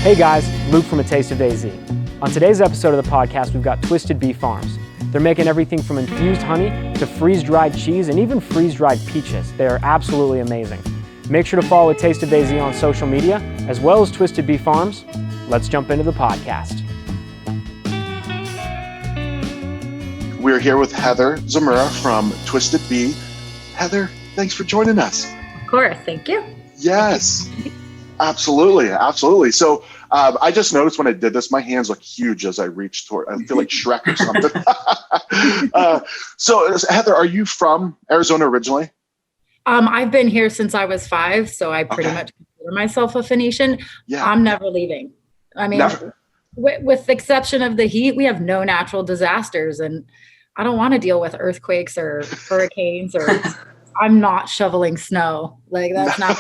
Hey guys, Luke from A Taste of AZ. On today's episode of the podcast, we've got Twisted Bee Farms. They're making everything from infused honey to freeze-dried cheese and even freeze-dried peaches. They are absolutely amazing. Make sure to follow A Taste of AZ on social media, as well as Twisted Bee Farms. Let's jump into the podcast. We're here with Heather Zamora from Twisted Bee. Heather, thanks for joining us. Of course, thank you. Yes, absolutely. So I just noticed when I did this, my hands look huge as I reach toward, I feel like Shrek or something. So Heather, are you from Arizona originally? I've been here since I was 5, so I pretty much consider myself a Phoenician. Yeah. I'm never leaving. I mean, with the exception of the heat, we have no natural disasters, and I don't want to deal with earthquakes or hurricanes, or I'm not shoveling snow. Like, that's not.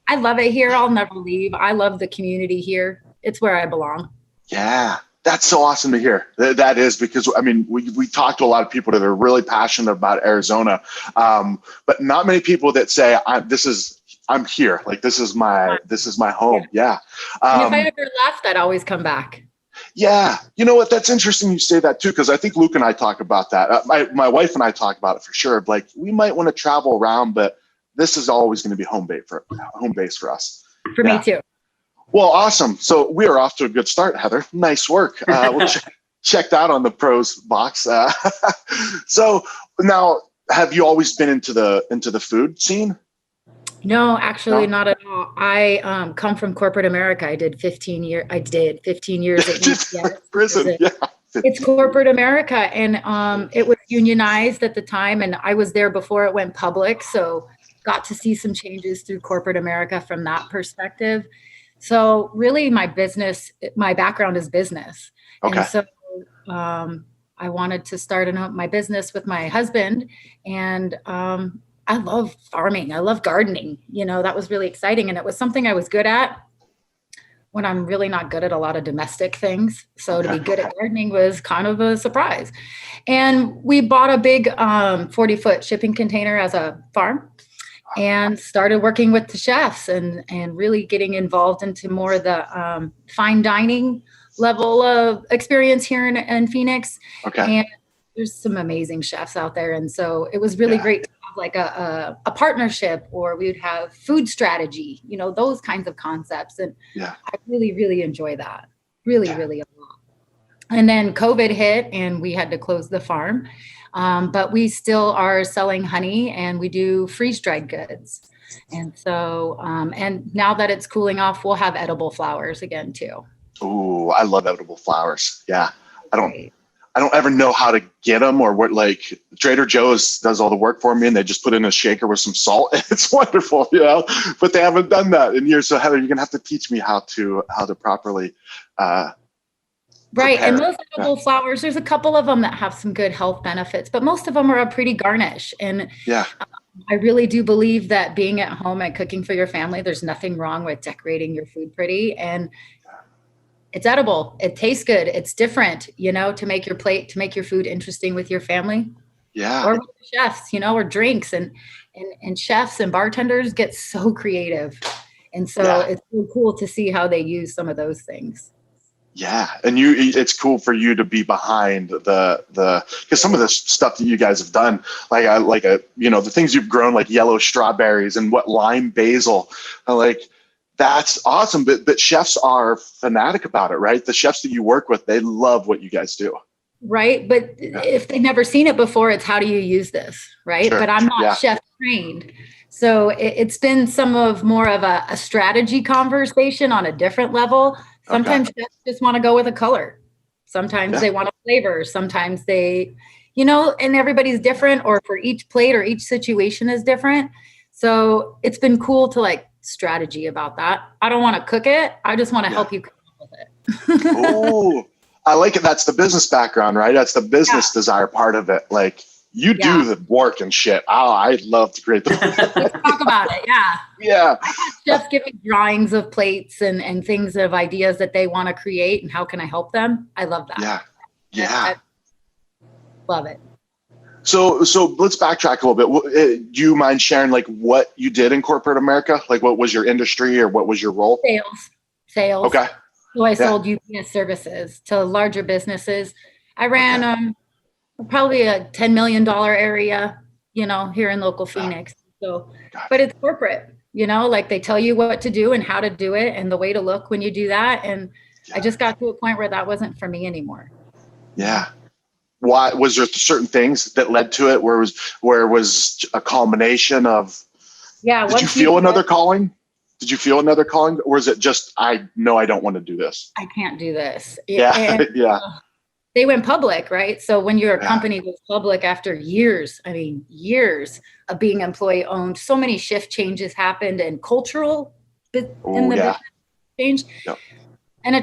I love it here. I'll never leave. I love the community here. It's where I belong. Yeah, that's so awesome to hear. That is, because I mean, we talk to a lot of people that are really passionate about Arizona, but not many people that say I'm here. Like, this is my home. Yeah. And if I ever left, I'd always come back. Yeah. You know what? That's interesting you say that too, because I think Luke and I talk about that. My wife and I talk about it for sure. Like, we might want to travel around, but this is always going to be home base for us. For me too. Well, awesome. So we are off to a good start, Heather. Nice work. We'll check that on the pros box. So now, have you always been into the food scene? No, actually, not at all. I come from corporate America. I did 15 years at UPS. Prison. Yeah. It's corporate America, and it was unionized at the time, and I was there before it went public, so got to see some changes through corporate America from that perspective. So really, my background is business. Okay. And so I wanted to start my business with my husband, and I love farming. I love gardening. You know, that was really exciting, and it was something I was good at when I'm really not good at a lot of domestic things. So to be good at gardening was kind of a surprise. And we bought a big 40-foot shipping container as a farm and started working with the chefs and really getting involved into more of the fine dining level of experience here in Phoenix. Okay. And there's some amazing chefs out there. And so it was really great to have like a partnership, or we would have food strategy, you know, those kinds of concepts. And I really, really enjoy that. Really a lot. And then COVID hit and we had to close the farm. But we still are selling honey, and we do freeze-dried goods. And so, and now that it's cooling off, we'll have edible flowers again too. Ooh, I love edible flowers. Yeah. I don't ever know how to get them, or what. Like, Trader Joe's does all the work for me, and they just put in a shaker with some salt. It's wonderful, you know, but they haven't done that in years. So Heather, you're gonna have to teach me how to properly right. Prepare. And those edible flowers, there's a couple of them that have some good health benefits, but most of them are a pretty garnish. And I really do believe that being at home and cooking for your family, there's nothing wrong with decorating your food pretty. And it's edible. It tastes good. It's different, you know, to make your plate, to make your food interesting with your family. Yeah. Or with the chefs, you know, or drinks and chefs and bartenders get so creative. And so it's so cool to see how they use some of those things. Yeah. And it's cool for you to be behind because some of the stuff that you guys have done, the things you've grown, like yellow strawberries and lime basil, that's awesome. But chefs are fanatic about it, right? The chefs that you work with, they love what you guys do. Right. But if they've never seen it before, it's how do you use this? Right. Sure. But I'm not chef trained. So it's been more of a strategy conversation on a different level. Sometimes chefs just want to go with a color. Sometimes they want a flavor. Sometimes they, you know, and everybody's different, or for each plate or each situation is different. So it's been cool to strategy about that. I don't want to cook it. I just want to help you come up with it. Oh, I like it. That's the business background, right? That's the business desire part of it. Like, you do the work and shit. Oh, I'd love to create the Let's talk about it. Yeah. Yeah. I have chefs giving drawings of plates and things of ideas that they want to create, and how can I help them? I love that. Yeah. Yeah. I love it. So let's backtrack a little bit. Do you mind sharing what you did in corporate America? Like, what was your industry, or what was your role? sales. Okay. So I Yeah. sold UPS services to larger businesses. I ran probably a $10 million area, here in local Phoenix. So, but it's corporate, like they tell you what to do and how to do it and the way to look when you do that. And I just got to a point where that wasn't for me anymore. Yeah. Why was there certain things that led to it? Where it was a culmination of? Yeah. Did you feel another calling? Did you feel another calling, or is it just I don't want to do this? I can't do this. Yeah. And, Yeah. They went public, right? So when your company was public after years of being employee owned, so many shift changes happened and cultural business changed. Yep. And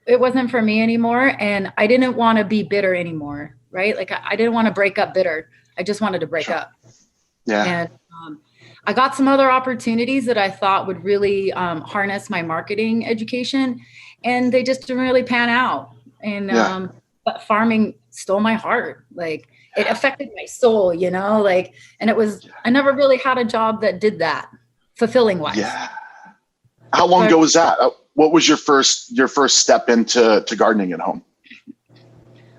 it wasn't for me anymore. And I didn't want to be bitter anymore, right? Like I didn't want to break up bitter. I just wanted to break up. Yeah. And I got some other opportunities that I thought would really harness my marketing education, and they just didn't really pan out. And but farming stole my heart. Like it affected my soul, and I never really had a job that did that fulfilling wise. Yeah. How long ago was that? What was your first step into gardening at home?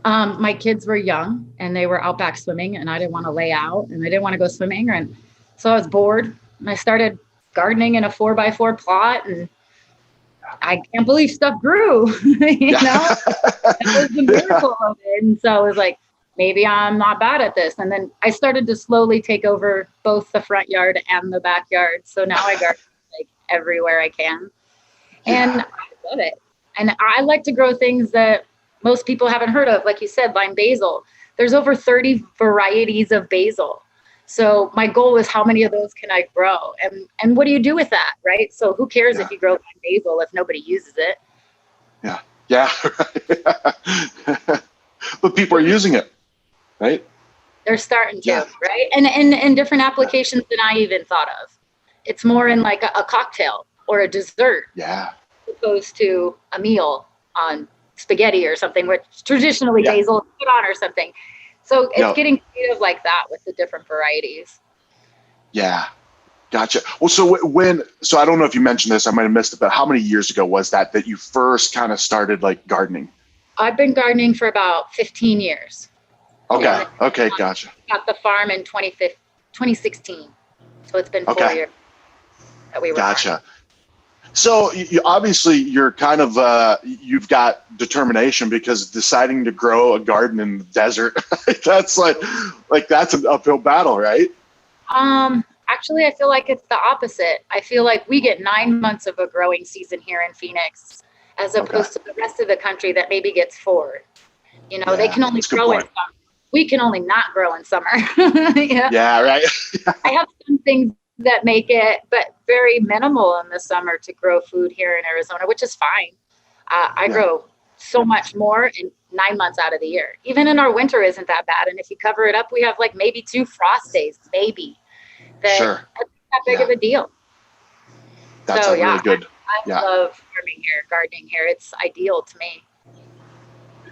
My kids were young and they were out back swimming, and I didn't want to lay out and I didn't want to go swimming. And so I was bored and I started gardening in a 4x4 plot, and I can't believe stuff grew, That was the miracle of it. And so I was like, maybe I'm not bad at this. And then I started to slowly take over both the front yard and the backyard. So now I garden like everywhere I can. And I love it. And I like to grow things that most people haven't heard of. Like you said, lime basil. There's over 30 varieties of basil. So my goal is how many of those can I grow? And what do you do with that, right? So who cares if you grow lime basil if nobody uses it? Yeah. Yeah. But people are using it, right? They're starting to, right? And different applications than I even thought of. It's more in like a cocktail or a dessert. Yeah. As opposed to a meal on spaghetti or something, which traditionally basil is put on or something. So it's getting creative like that with the different varieties. Yeah. Gotcha. Well, so I don't know if you mentioned this, I might have missed it, but how many years ago was that you first kind of started like gardening? I've been gardening for about 15 years. Okay. Okay. Gotcha. Got the farm in 2016. So it's been 4 years that we were. Gotcha. So you obviously you're kind of you've got determination, because deciding to grow a garden in the desert, that's like that's an uphill battle, right? Actually, I feel like it's the opposite. I feel like we get 9 months of a growing season here in Phoenix, as opposed to the rest of the country that maybe gets 4. They can only grow in summer. We can only not grow in summer. Yeah, right. I have some things that make it, but very minimal in the summer to grow food here in Arizona, which is fine. I grow so much more in 9 months out of the year. Even in our winter isn't that bad. And if you cover it up, we have like maybe 2 frost days, maybe. That's not that big of a deal. That's really good. I love gardening here. It's ideal to me.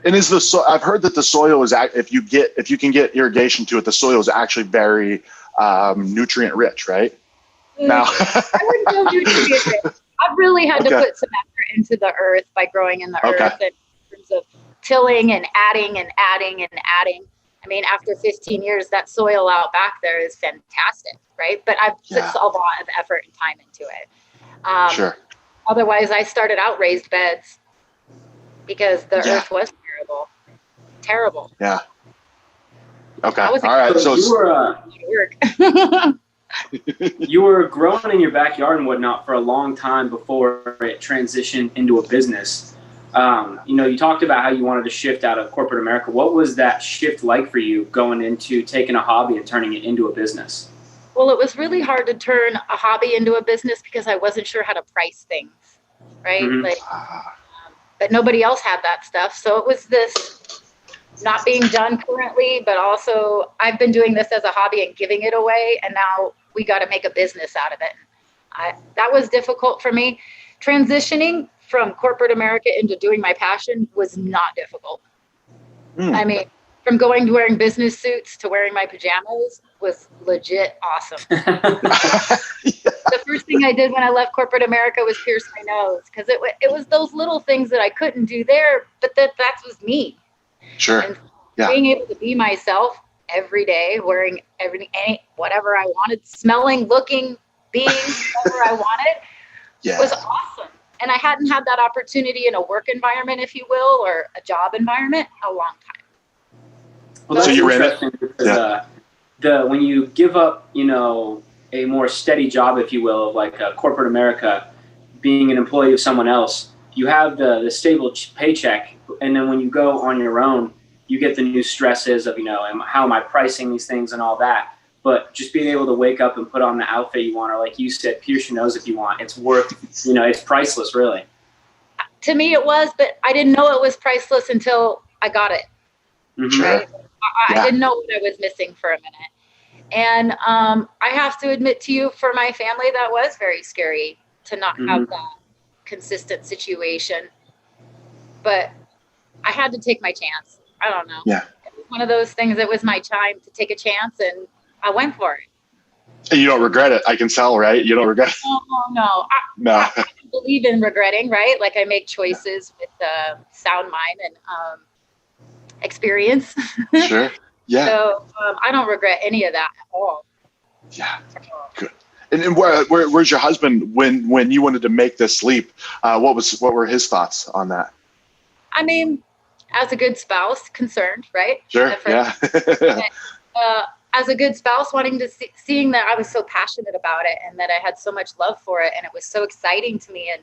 And I've heard that the soil is, if you can get irrigation to it, the soil is actually very nutrient rich, right? Now, I wouldn't go nutrient rich. I've really had to put some effort into the earth by growing in the earth, in terms of tilling and adding and adding and adding. I mean, after 15 years, that soil out back there is fantastic, right? But I've put a lot of effort and time into it. Otherwise, I started out raised beds because the earth was terrible. Yeah. Okay. All right. So you were growing in your backyard and whatnot for a long time before it transitioned into a business. You talked about how you wanted to shift out of corporate America. What was that shift like for you, going into taking a hobby and turning it into a business? Well, it was really hard to turn a hobby into a business because I wasn't sure how to price things, right? Mm-hmm. But nobody else had that stuff. So it was this not being done currently, but also I've been doing this as a hobby and giving it away. And now we got to make a business out of it. That was difficult for me. Transitioning from corporate America into doing my passion was not difficult. I mean, from going to wearing business suits to wearing my pajamas was legit awesome. The first thing I did when I left corporate America was pierce my nose, because it was those little things that I couldn't do there, but that was me. Sure. And Yeah. being able to be myself every day, wearing whatever I wanted, smelling, looking, being whatever I wanted, was awesome. And I hadn't had that opportunity in a work environment, if you will, or a job environment, a long time. Well, that's you ran it. interesting because when you give up, a more steady job, if you will, of like corporate America, being an employee of someone else, you have the stable paycheck, and then when you go on your own, you get the new stresses of, how am I pricing these things and all that. But just being able to wake up and put on the outfit you want, or like you said, pierce your nose if you want, it's worth, it's priceless, really. To me, it was, but I didn't know it was priceless until I got it. Mm-hmm. Right? I didn't know what I was missing for a minute. And I have to admit to you, for my family, that was very scary to not have that consistent situation. But I had to take my chance. I don't know. Yeah. It was one of those things. It was my time to take a chance, and I went for it. And you don't regret it. I can tell, right? You don't regret it. No. No. I don't believe in regretting, right? Like, I make choices with sound mind and experience. Sure. Yeah. So I don't regret any of that at all. Yeah. Good. And where's your husband when you wanted to make this leap? What were his thoughts on that? I mean, as a good spouse, concerned, right? Sure. Yeah. As a good spouse, wanting to seeing that I was so passionate about it and that I had so much love for it, and it was so exciting to me, and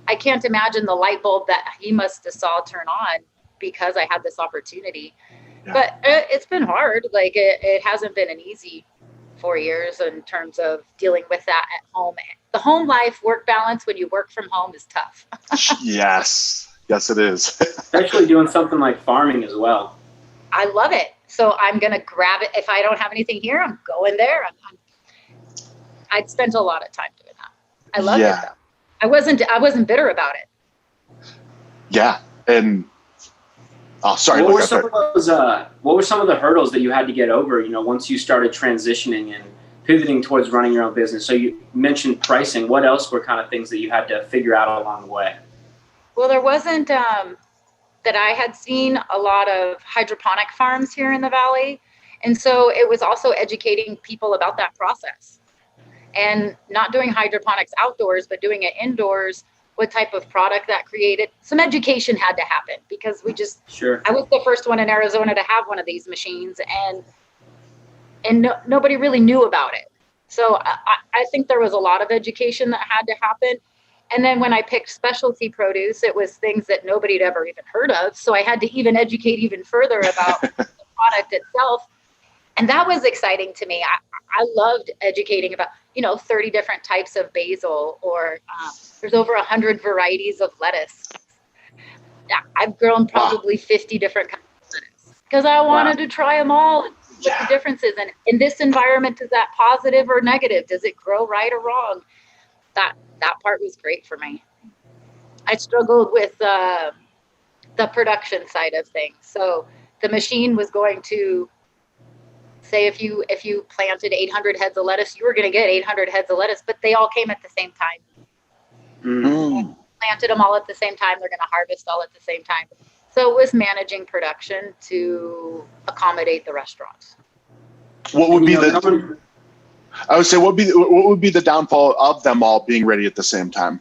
I can't imagine the light bulb that he must have saw turn on because I had this opportunity. Yeah. But it's been hard. Like, it hasn't been an easy 4 years in terms of dealing with that at home. The home life work balance when you work from home is tough. Yes, it is. Especially doing something like farming as well. I love it. So I'm going to grab it. If I don't have anything here, I'm going there. I'd spent a lot of time doing that. I loved it though. I wasn't bitter about it. Yeah. And sorry. What were some of the hurdles that you had to get over, once you started transitioning and pivoting towards running your own business? So you mentioned pricing. What else were kind of things that you had to figure out along the way? Well, there wasn't that I had seen a lot of hydroponic farms here in the Valley. And so it was also educating people about that process and not doing hydroponics outdoors, but doing it indoors, what type of product that created. Some education had to happen because I was the first one in Arizona to have one of these machines, and nobody really knew about it. So I think there was a lot of education that had to happen. And then when I picked specialty produce, it was things that nobody had ever even heard of. So I had to even educate even further about the product itself. And that was exciting to me. I loved educating about, 30 different types of basil, or there's over 100 varieties of lettuce. I've grown probably 50 different kinds of lettuce because I wanted to try them all and see what the difference is. And in this environment, is that positive or negative? Does it grow right or wrong? That part was great for me. I struggled with the production side of things. So the machine was going to say if you planted 800 heads of lettuce, you were going to get 800 heads of lettuce, but they all came at the same time. Mm-hmm. Planted them all at the same time. They're going to harvest all at the same time. So it was managing production to accommodate the restaurants. What would be what would be the downfall of them all being ready at the same time?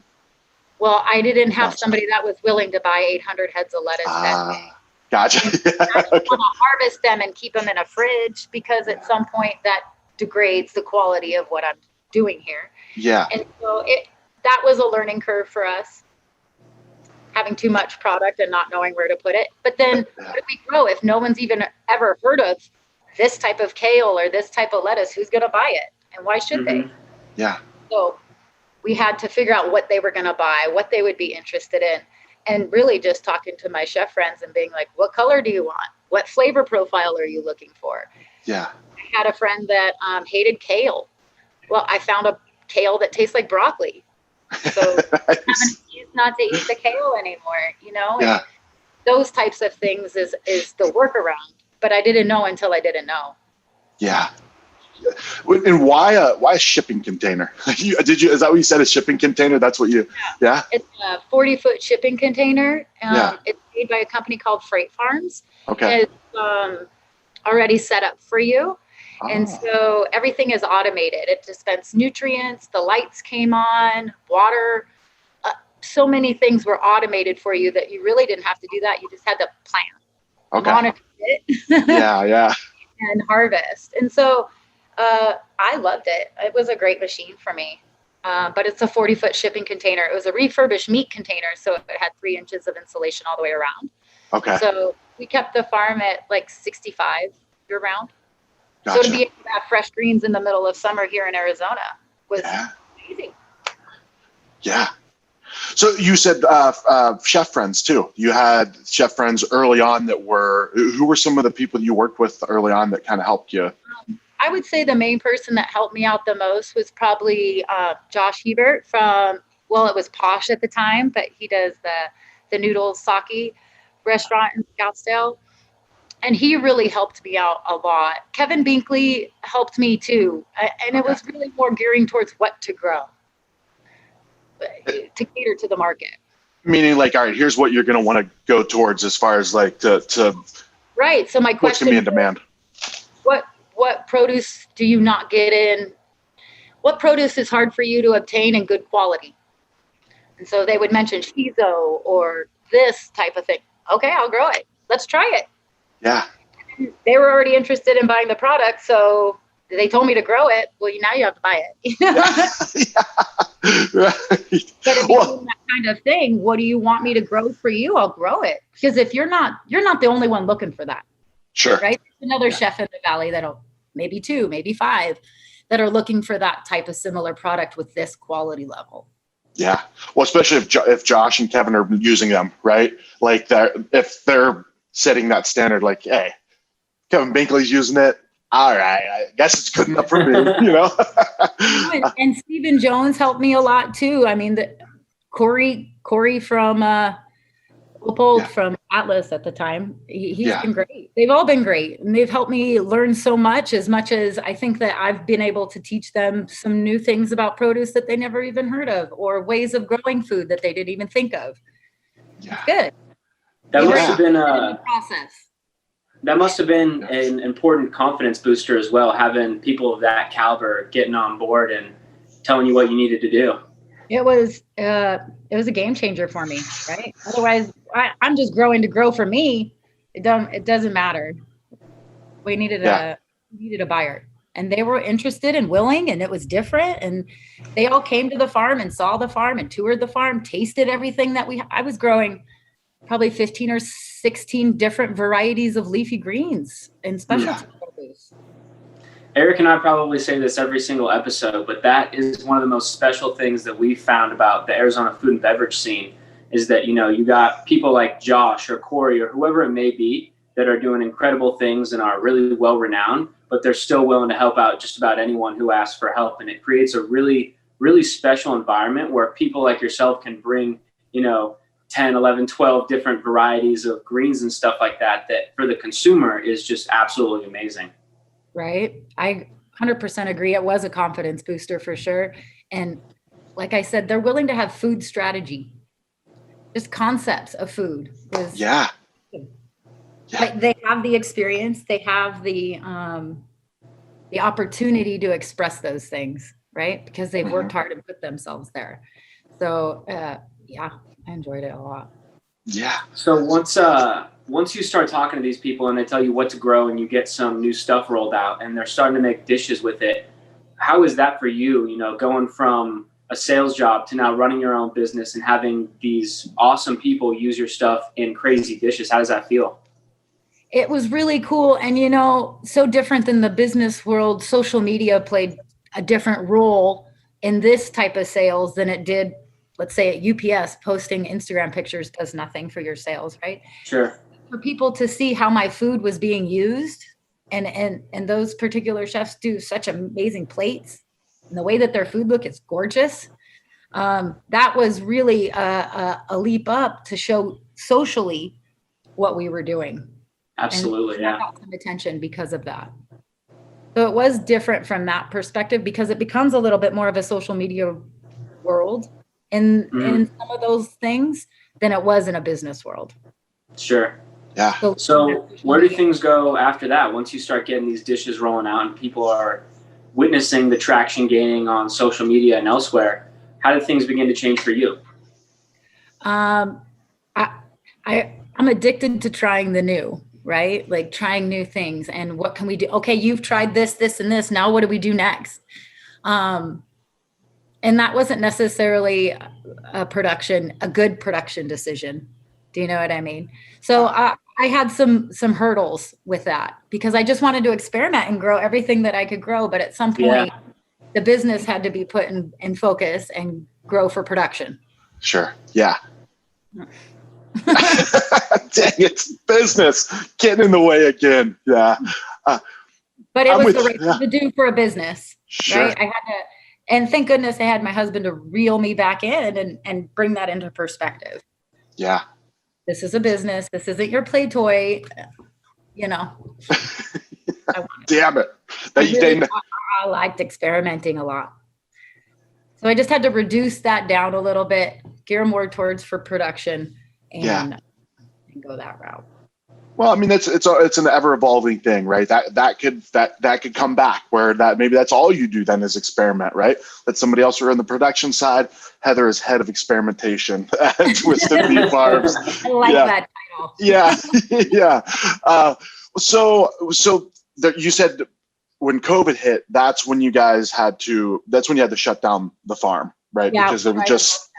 Well, I didn't have somebody that was willing to buy 800 heads of lettuce that day. Gotcha. I want to harvest them and keep them in a fridge because at some point that degrades the quality of what I'm doing here. Yeah. And so that was a learning curve for us, having too much product and not knowing where to put it. But then what do we grow if no one's even ever heard of this type of kale or this type of lettuce? Who's going to buy it? And why should they? Yeah. So we had to figure out what they were going to buy, what they would be interested in, and really just talking to my chef friends and being like, what color do you want? What flavor profile are you looking for? Yeah. I had a friend that hated kale. Well, I found a kale that tastes like broccoli. So I'm an excuse not to eat the kale anymore, And those types of things is the workaround. But I didn't know until I didn't know. Yeah. And why a shipping container? Is that what you said? A shipping container? That's what you? Yeah. It's a 40-foot shipping container. Yeah. It's made by a company called Freight Farms. Okay. It's already set up for you. Oh. And so everything is automated. It dispenses nutrients. The lights came on, water. So many things were automated for you that you really didn't have to do that. You just had to plan, monitor it, yeah, and harvest. And so I loved it. It was a great machine for me. But it's a 40-foot shipping container. It was a refurbished meat container, so it had 3 inches of insulation all the way around. Okay. So we kept the farm at like 65 year round. Gotcha. So to be able to have fresh greens in the middle of summer here in Arizona was amazing. Yeah. So you said chef friends too. You had chef friends early on who were some of the people you worked with early on that kind of helped you? I would say the main person that helped me out the most was probably Josh Hebert it was Posh at the time, but he does the Noodles Sake restaurant in Scottsdale. And he really helped me out a lot. Kevin Binkley helped me too. And it was really more gearing towards what to grow to cater to the market. Meaning like, all right, here's what you're going to want to go towards as far as like to right. So my question what's going to be in demand? What produce do you not get in? What produce is hard for you to obtain in good quality? And so they would mention shiso or this type of thing. Okay, I'll grow it. Let's try it. Yeah. They were already interested in buying the product, so they told me to grow it. Well, now you have to buy it. Right. But if you're doing that kind of thing, what do you want me to grow for you? I'll grow it. Because if you're not the only one looking for that. Sure. Right? There's another chef in the valley maybe 2, maybe 5 that are looking for that type of similar product with this quality level. Yeah. Well, especially if Josh and Kevin are using them, right? Like if they're setting that standard, like, hey, Kevin Binkley's using it. All right, I guess it's good enough for me, and Stephen Jones helped me a lot too. I mean, Corey from Leopold from Atlas at the time, he's been great. They've all been great, and they've helped me learn so much as I think that I've been able to teach them some new things about produce that they never even heard of, or ways of growing food that they didn't even think of. Yeah. It's good. That must have been a process. That must have been an important confidence booster as well, having people of that caliber getting on board and telling you what you needed to do. It was a game changer for me, right? Otherwise, I'm just growing to grow for me. It doesn't matter. We needed a buyer, and they were interested and willing, and it was different. And they all came to the farm and saw the farm and toured the farm, tasted everything that I was growing. Probably 15 or 16 different varieties of leafy greens and specialty produce. Eric and I probably say this every single episode, but that is one of the most special things that we found about the Arizona food and beverage scene is that, you got people like Josh or Corey or whoever it may be that are doing incredible things and are really well renowned, but they're still willing to help out just about anyone who asks for help. And it creates a really, really special environment where people like yourself can bring, 10, 11, 12 different varieties of greens and stuff like that for the consumer is just absolutely amazing. Right. I 100% agree. It was a confidence booster for sure. And like I said, they're willing to have food strategy, just concepts of food. Like they have the experience, they have the opportunity to express those things, right? Because they've worked hard and put themselves there. So, I enjoyed it a lot. Yeah. So once you start talking to these people and they tell you what to grow and you get some new stuff rolled out and they're starting to make dishes with it, how is that for you? Going from a sales job to now running your own business and having these awesome people use your stuff in crazy dishes. How does that feel? It was really cool. And, so different than the business world, social media played a different role in this type of sales than it did, let's say at UPS. Posting Instagram pictures does nothing for your sales, right? Sure. For people to see how my food was being used and those particular chefs do such amazing plates and the way that their food look is gorgeous. That was really a leap up to show socially what we were doing. Absolutely. And I got some attention because of that. So it was different from that perspective because it becomes a little bit more of a social media world in some of those things than it was in a business world. Sure. Yeah. So where do things go after that? Once you start getting these dishes rolling out and people are witnessing the traction gaining on social media and elsewhere, how did things begin to change for you? I'm addicted to trying the new, right? Like trying new things and what can we do? Okay, you've tried this, this, and this. Now what do we do next? And that wasn't necessarily a good production decision. Do you know what I mean? So I had some hurdles with that because I just wanted to experiment and grow everything that I could grow. But at some point, the business had to be put in focus and grow for production. Sure. Yeah. Dang, it's business getting in the way again. Yeah. But it was the right thing to do for a business, sure. right? I had to, and thank goodness I had my husband to reel me back in and bring that into perspective. Yeah. This is a business. This isn't your play toy, you know. Damn it. I liked experimenting a lot. So I just had to reduce that down a little bit, gear more towards for production and go that route. Well, I mean, it's an ever evolving thing, right? That could come back where maybe that's all you do then is experiment, right? Let somebody else who are on the production side. Heather is head of experimentation at Twisted Meat Farms. I like that title. Yeah, yeah. So you said when COVID hit, that's when you had to shut down the farm, right? Yeah, because it was just.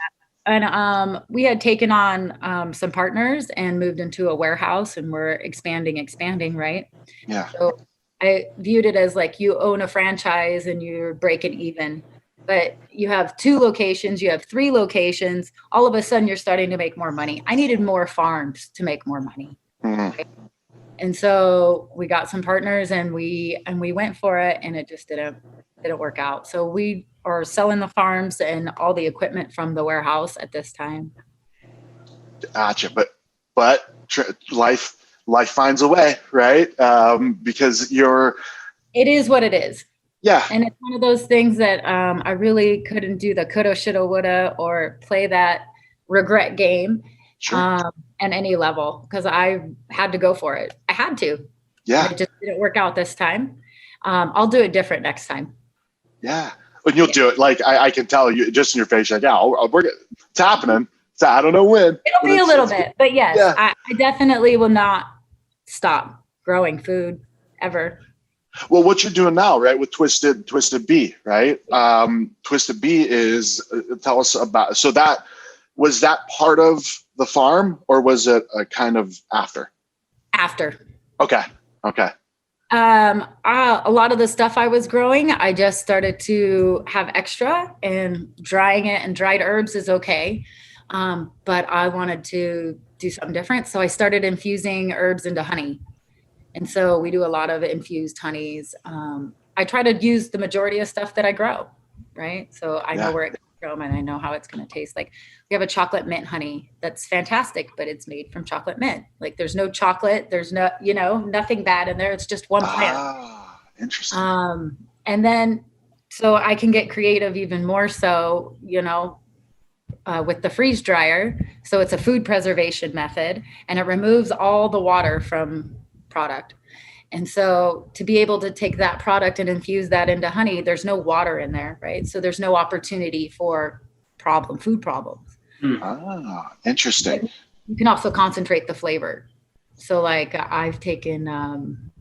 And we had taken on some partners and moved into a warehouse and we're expanding, right? Yeah. So I viewed it as like you own a franchise and you're breaking even, but you have 2 locations, you have 3 locations. All of a sudden you're starting to make more money. I needed more farms to make more money. Mm-hmm. Right? And so we got some partners and we went for it and it just didn't work out. So we are selling the farms and all the equipment from the warehouse at this time. Gotcha. But life finds a way, right? Because it is what it is. Yeah. And it's one of those things that I really couldn't do the coulda, shoulda, woulda, or play that regret game at any level because I had to go for it. I had to. Yeah. And it just didn't work out this time. I'll do it different next time. Yeah. But you'll do it. Like I can tell you just in your face, like, it's happening. So I don't know when. It'll be a little bit, but yes, I definitely will not stop growing food ever. Well, what you're doing now, right, with Twisted Bee, right? Twisted Bee is, tell us about, so was that part of the farm or was it a kind of after? After. Okay. A lot of the stuff I was growing, I just started to have extra and drying it, and dried herbs is okay. But I wanted to do something different. So I started infusing herbs into honey. And so we do a lot of infused honeys. I try to use the majority of stuff that I grow, right? So I know where it comes from and I know how it's going to taste. Like we have a chocolate mint honey that's fantastic, but it's made from chocolate mint. Like there's no chocolate, there's no, nothing bad in there. It's just one plant. Ah, interesting. And then, so I can get creative even more so, with the freeze dryer. So it's a food preservation method and it removes all the water from product. And so to be able to take that product and infuse that into honey, there's no water in there, right? So there's no opportunity for food problems. Ah, interesting. You can also concentrate the flavor. So like I've taken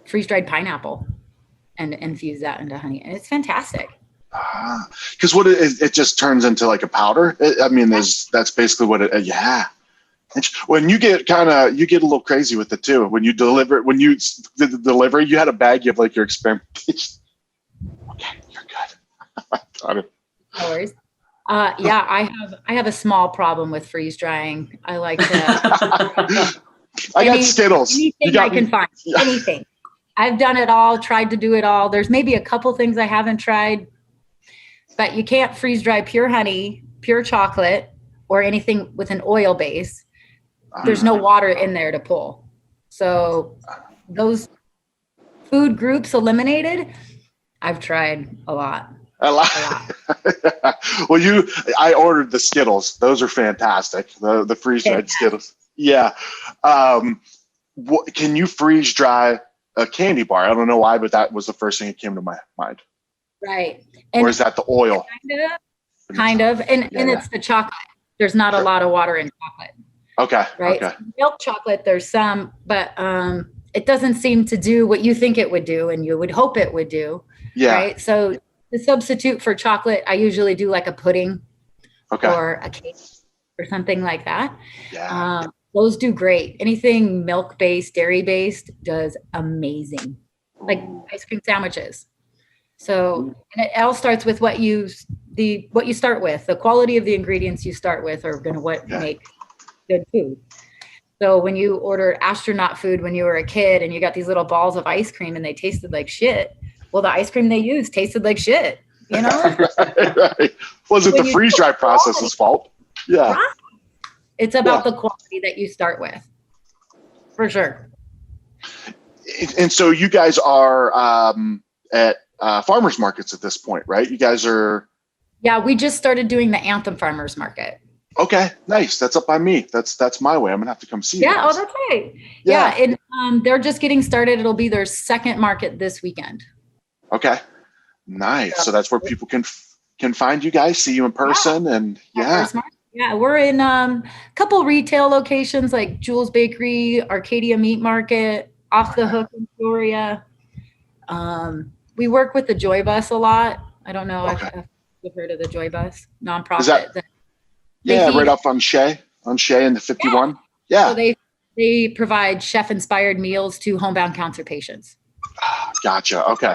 freeze-dried pineapple and infused that into honey, and it's fantastic. Because what it just turns into like a powder. That's basically what it. Yeah. When you get a little crazy with it too. When you did the delivery, you had a bag. You have like your experimentation. Okay, you're good. Got it. No worries. I have a small problem with freeze drying. I like to. I got Skittles. Anything I can find. Yeah. Anything. I've done it all. Tried to do it all. There's maybe a couple things I haven't tried, but you can't freeze dry pure honey, pure chocolate, or anything with an oil base. There's no water in there to pull. So those food groups eliminated, I've tried a lot. A lot. Well, I ordered the Skittles. Those are fantastic. The freeze dried Skittles. Yeah. Can you freeze dry a candy bar? I don't know why, but that was the first thing that came to my mind. Right. Or is that the oil? Kind of. And it's the chocolate. There's not a lot of water in chocolate. Okay. Right. Okay. So milk chocolate, there's some, but it doesn't seem to do what you think it would do and you would hope it would do. Yeah. Right. So the substitute for chocolate, I usually do like a pudding or a cake or something like that. Yeah. Those do great. Anything milk-based, dairy-based does amazing. Like ice cream sandwiches. So, and it all starts with what you start with. The quality of the ingredients you start with are going to make good food. So when you ordered astronaut food when you were a kid and you got these little balls of ice cream and they tasted like shit, well, the ice cream they used tasted like shit, you know? Right. Wasn't the freeze dry process's fault? Yeah. Right. It's about the quality that you start with, for sure. And so you guys are at farmers markets at this point, right? You guys are. Yeah, we just started doing the Anthem Farmers Market. Okay, nice. That's up by me. That's my way. I'm gonna have to come see you. Yeah, oh, that's right. Yeah, and they're just getting started. It'll be their second market this weekend. Okay, nice. So that's where people can find you guys, see you in person, and Yeah, we're in a couple retail locations like Jules Bakery, Arcadia Meat Market, Off the Hook in Peoria. We work with the Joy Bus a lot. I don't know if you've heard of the Joy Bus nonprofit. Right off on Shea in the 51. Yeah. So they provide chef-inspired meals to homebound cancer patients. Gotcha. Okay.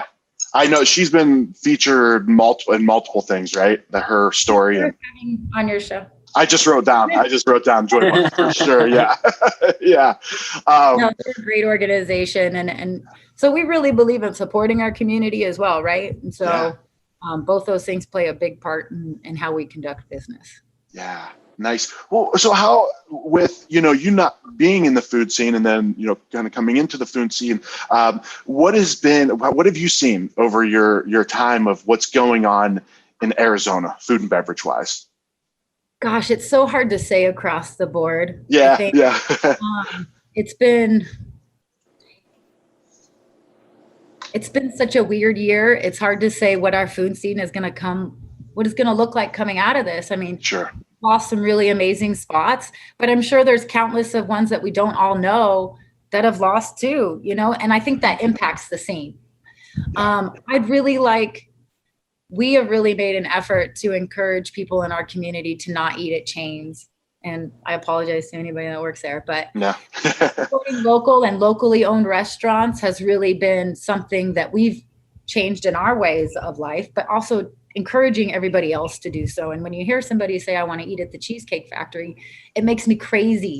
I know she's been featured in multiple things, right? Her story On your show. I just wrote down Joy Bus for sure. Yeah. Yeah. No, they're a great organization. And so we really believe in supporting our community as well. Right. And so both those things play a big part in how we conduct business. Yeah. Nice. Well, so how with, you not being in the food scene and then, kind of coming into the food scene, what have you seen over your time of what's going on in Arizona, food and beverage wise? Gosh, it's so hard to say across the board. Yeah. It's been such a weird year. It's hard to say what our food scene is going to look like coming out of this. I mean, sure. Lost some really amazing spots, but I'm sure there's countless of ones that we don't all know that have lost too, and I think that impacts the scene. We have really made an effort to encourage people in our community to not eat at chains. And I apologize to anybody that works there, but supporting local and locally owned restaurants has really been something that we've changed in our ways of life, but also encouraging everybody else to do so. And when you hear somebody say, I want to eat at the Cheesecake Factory, it makes me crazy.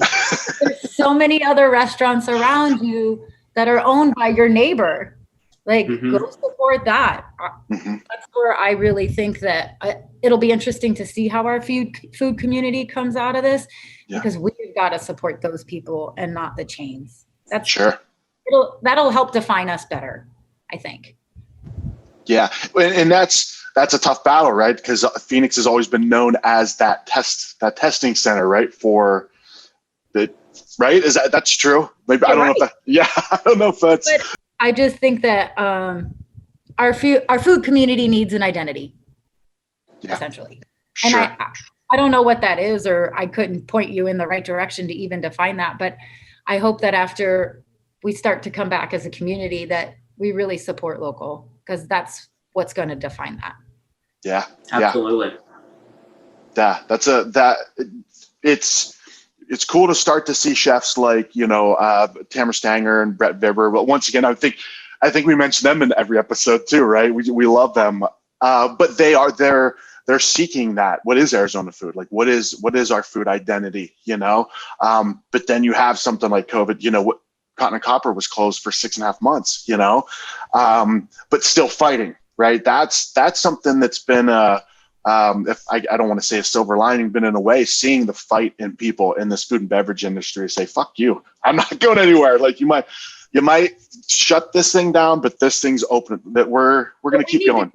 There's so many other restaurants around you that are owned by your neighbor. Go support that. That's where I really think that it'll be interesting to see how our food community comes out of this, because we've got to support those people and not the chains. That's sure. That'll help define us better, I think. Yeah. And that's a tough battle, right? Because Phoenix has always been known as that testing center, right? Right? That's true? Maybe I don't know if I don't know if that's. But I just think that our food community needs an identity, essentially. Sure. And I don't know what that is, or I couldn't point you in the right direction to even define that. But I hope that after we start to come back as a community, that we really support local, because that's what's going to define that. Yeah, absolutely. Yeah, it's cool to start to see chefs like Tamara Stanger and Brett Vibber. But once again, I think we mention them in every episode too, right? We love them, but they're seeking that. What is Arizona food? Like, what is our food identity? But then you have something like COVID. Cotton and Copper was closed for 6.5 months. But still fighting. Right. That's something that's been if I don't want to say a silver lining, but in a way, seeing the fight in people in this food and beverage industry say, fuck you, I'm not going anywhere. Like you might you might shut this thing down, but this thing's open. That we're going to keep going.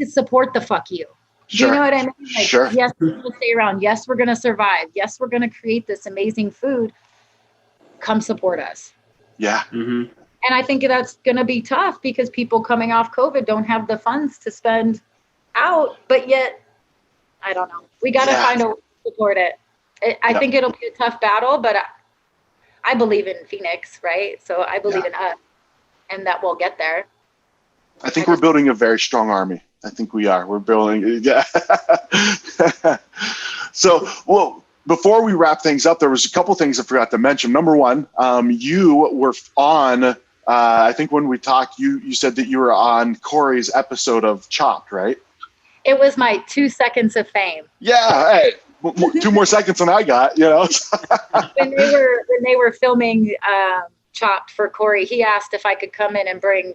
To support the fuck you. Sure. Do you know what I mean? Like, Sure. Yes, we're going to stay around. Yes, we're going to survive. Yes, we're going to create this amazing food. Come support us. Yeah. And I think that's going to be tough because people coming off COVID don't have the funds to spend out, but yet, I don't know. We got to find a way to support it. I think it'll be a tough battle, but I believe in Phoenix, right? So I believe in us and that we'll get there. I think we're building a very strong army. I think we are. We're building. Yeah. So, well, before we wrap things up, there was a couple things I forgot to mention. Number one, you were on, I think when we talked, you said that you were on Corey's episode of Chopped, right? It was my 2 seconds of fame. Yeah. Hey, 2 more seconds than I got, you know. when they were filming Chopped for Corey, he asked if I could come in and bring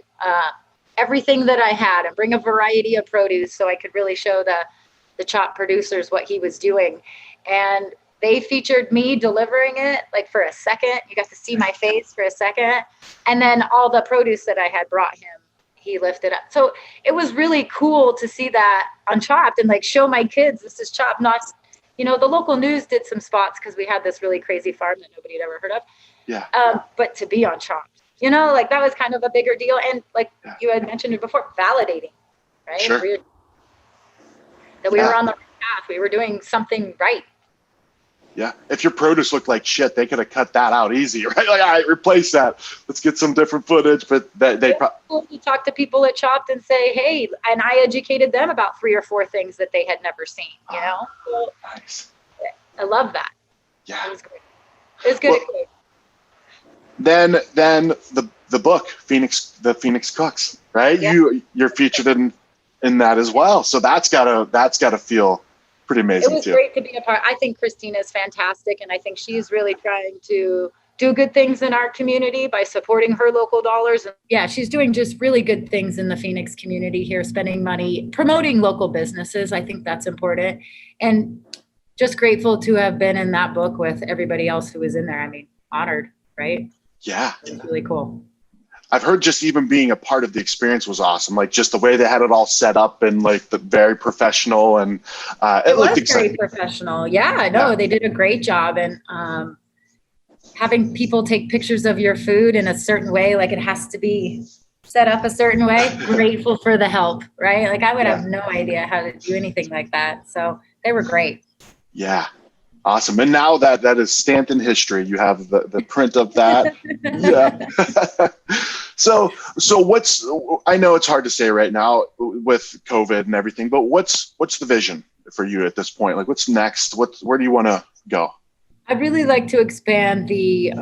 everything that I had and bring a variety of produce so I could really show the Chopped producers what he was doing. And they featured me delivering it like for a second. You got to see my face for a second. And then all the produce that I had brought him, he lifted up. So it was really cool to see that on Chopped and like show my kids this is Chopped. Not, the local news did some spots because we had this really crazy farm that nobody had ever heard of. Yeah. But to be on Chopped, like that was kind of a bigger deal. And like you had mentioned it before, validating, right? Sure. That we were on the right path. We were doing something right. Yeah. If your produce looked like shit, they could have cut that out easy, right? Like, all right, replace that. Let's get some different footage. But they probably talk to people at Chopped and say, hey, and I educated them about 3 or 4 things that they had never seen, So, nice. I love that. Yeah. It was great. It was good. Then the book, The Phoenix Cooks, right? Yeah. You're featured in that as well. So that's gotta feel pretty amazing. It was great to be a part. I think Christina's fantastic, and I think she's really trying to do good things in our community by supporting her local dollars. Yeah, she's doing just really good things in the Phoenix community here, spending money, promoting local businesses. I think that's important. And just grateful to have been in that book with everybody else who was in there. I mean, honored, right? Yeah. It was really cool. I've heard just even being a part of the experience was awesome. Like just the way they had it all set up and like the very professional and it looked exciting. Very professional. Yeah, I know. They did a great job. And having people take pictures of your food in a certain way, like it has to be set up a certain way. Grateful for the help, right? Like I would have no idea how to do anything like that. So they were great. Yeah. Awesome. And now that is stamped in history, you have the print of that. Yeah. So I know it's hard to say right now with COVID and everything, but what's the vision for you at this point? Like what's next? Where do you want to go? I'd really like to expand the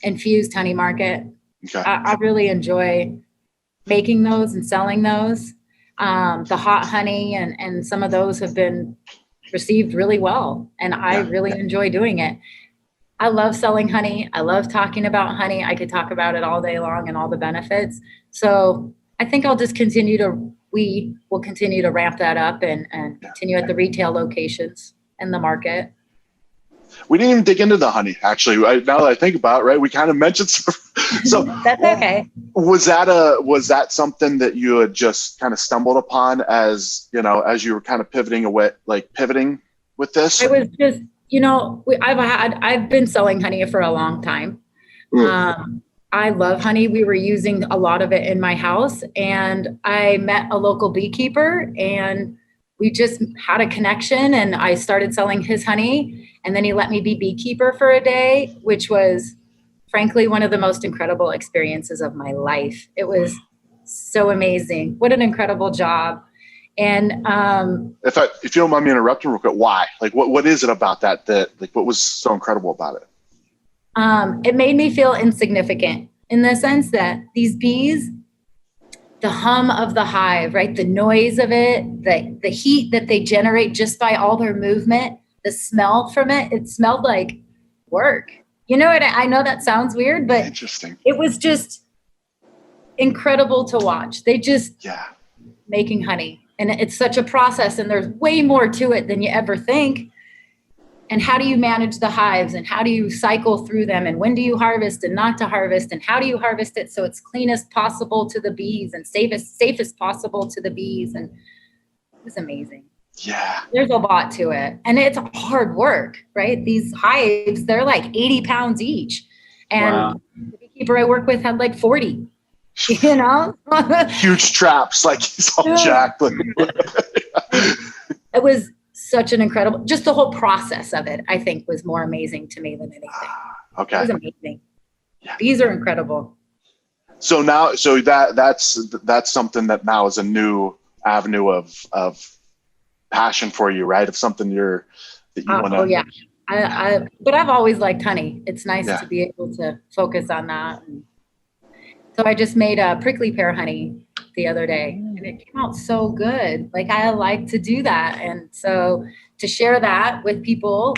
Infused honey market. Okay. I really enjoy making those and selling those. The hot honey and some of those have been received really well, and I really enjoy doing it. I love selling honey. I love talking about honey. I could talk about it all day long and all the benefits. So I think we will continue to ramp that up and continue at the retail locations and the market. We didn't even dig into the honey, actually. Now that I think about it, right? We kind of mentioned so that's okay. Was that something that you had just kind of stumbled upon as you were kind of pivoting with this? I was just, I've been selling honey for a long time. I love honey. We were using a lot of it in my house, and I met a local beekeeper, and we just had a connection, and I started selling his honey. And then he let me be beekeeper for a day, which was frankly one of the most incredible experiences of my life. It was so amazing. What an incredible job. And if you don't mind me interrupting real quick, why? Like what is it about that like what was so incredible about it? It made me feel insignificant in the sense that these bees, the hum of the hive, right? The noise of it, the heat that they generate just by all their movement, the smell from it smelled like work. I know that sounds weird, but interesting. It was just incredible to watch. They just making honey. And it's such a process, and there's way more to it than you ever think. and how do you manage the hives, and how do you cycle through them, and when do you harvest and not to harvest, and how do you harvest it so it's cleanest possible to the bees and safest possible to the bees. And it was amazing. Yeah. There's a lot to it, and it's hard work, right? These hives, they're like 80 pounds each, and the beekeeper I work with had like 40. You know, Huge traps, like he's all jacked. It was such an incredible, just the whole process of it, I think, was more amazing to me than anything. Okay. It was amazing. Yeah. These are incredible. So now, that's something that now is a new avenue of passion for you, right? Of something that you want to. Oh yeah. But I've always liked honey. It's nice to be able to focus on that. And so I just made a prickly pear honey the other day, and it came out so good. Like, I like to do that. And so to share that with people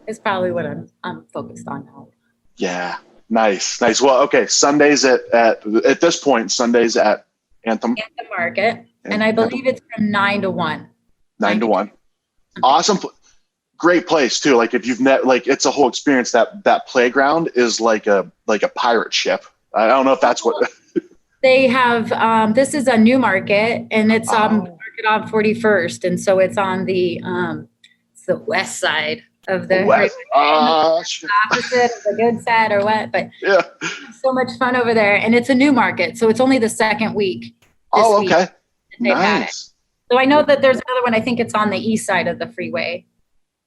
is probably what I'm focused on now. Yeah. Nice. Well, okay. Sundays at this point, Sundays at Anthem Market. And I believe it's from 9 to 1. 9 to 1. Awesome. Great place too. Like, if you've it's a whole experience. That playground is like a pirate ship. I don't know if that's what they have. This is a new market, and it's market on 41st, and so it's on the it's the west side of the opposite of the good side, or what? But yeah, so much fun over there, and it's a new market, so it's only the second week. Oh, okay, nice. So I know that there's another one. I think it's on the east side of the freeway.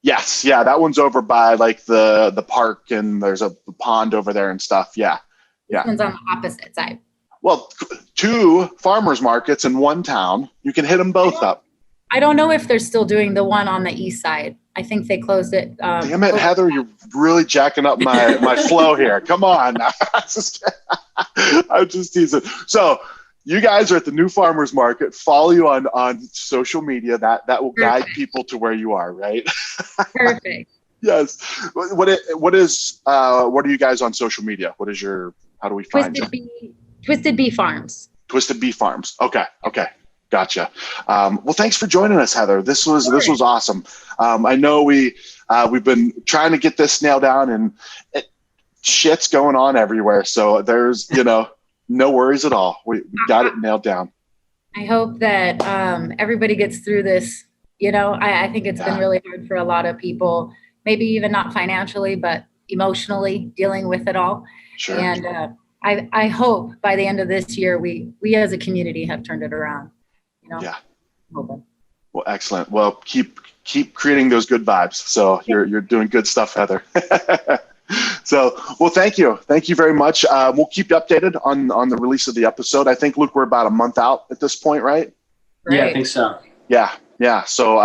Yes, yeah, that one's over by like the park, and there's a pond over there and stuff. Yeah. This one's on the opposite side. Well, 2 farmers markets in one town. You can hit them both up. I don't know if they're still doing the one on the east side. I think they closed it. Damn it, Heather, you're really jacking up my flow here. Come on. I'm just teasing. So you guys are at the new farmers market. Follow you on social media. That will guide people to where you are, right? Perfect. Yes. What are you guys on social media? How do we find you? Twisted Bee Farms. Twisted Bee Farms. Okay. Gotcha. Well, thanks for joining us, Heather. This was awesome. I know we've been trying to get this nailed down, and shit's going on everywhere. So there's, no worries at all. We got it nailed down. I hope that everybody gets through this. I think it's been really hard for a lot of people, maybe even not financially, but emotionally dealing with it all. Sure. And I hope by the end of this year, we as a community have turned it around. Yeah. Hoping. Well, excellent. Well, keep creating those good vibes. So you're doing good stuff, Heather. So, well, thank you very much. We'll keep you updated on the release of the episode. I think, Luke, we're about a month out at this point, right? Yeah, I think so. Yeah. So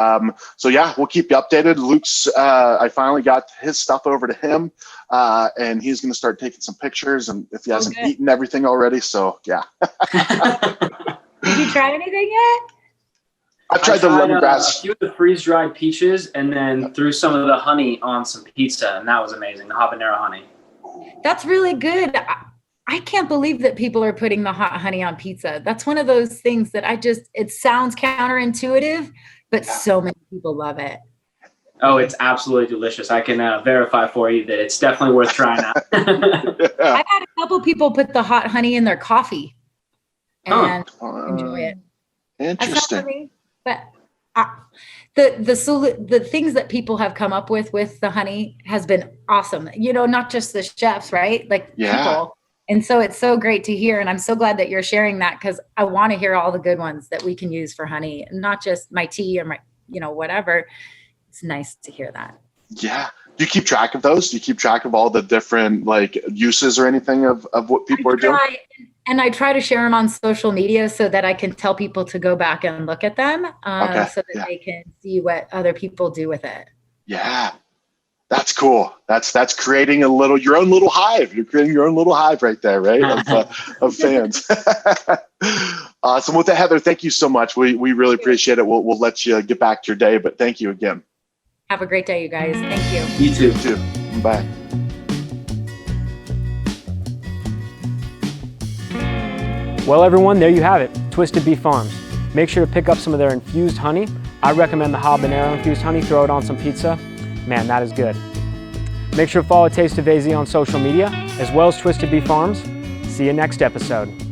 we'll keep you updated. Luke's, I finally got his stuff over to him, and he's going to start taking some pictures, and if he hasn't eaten everything already. So yeah. Did you try anything yet? I've tried the lemongrass. A few of the freeze-dried peaches, and then threw some of the honey on some pizza, and that was amazing. The habanero honey. That's really good. I can't believe that people are putting the hot honey on pizza. That's one of those things that it sounds counterintuitive, but so many people love it. Oh, it's absolutely delicious. I can verify for you that it's definitely worth trying out. I've had a couple people put the hot honey in their coffee and enjoy it. Interesting. But the things that people have come up with the honey has been awesome. Not just the chefs, right? Like people. And so it's so great to hear. And I'm so glad that you're sharing that, because I want to hear all the good ones that we can use for honey, not just my tea or my, whatever. It's nice to hear that. Yeah. Do you keep track of those? Do you keep track of all the different uses or anything of what people are doing? And I try to share them on social media so that I can tell people to go back and look at them so that they can see what other people do with it. Yeah. That's cool. That's creating your own little hive. You're creating your own little hive right there, right? Of fans. Awesome. With that, Heather, thank you so much. We really appreciate it. We'll let you get back to your day, but thank you again. Have a great day, you guys. Thank you. You too. You too. Bye. Well, everyone, there you have it, Twisted Bee Farms. Make sure to pick up some of their infused honey. I recommend the habanero infused honey. Throw it on some pizza. Man, that is good. Make sure to follow Taste of AZ on social media, as well as Twisted Bee Farms. See you next episode.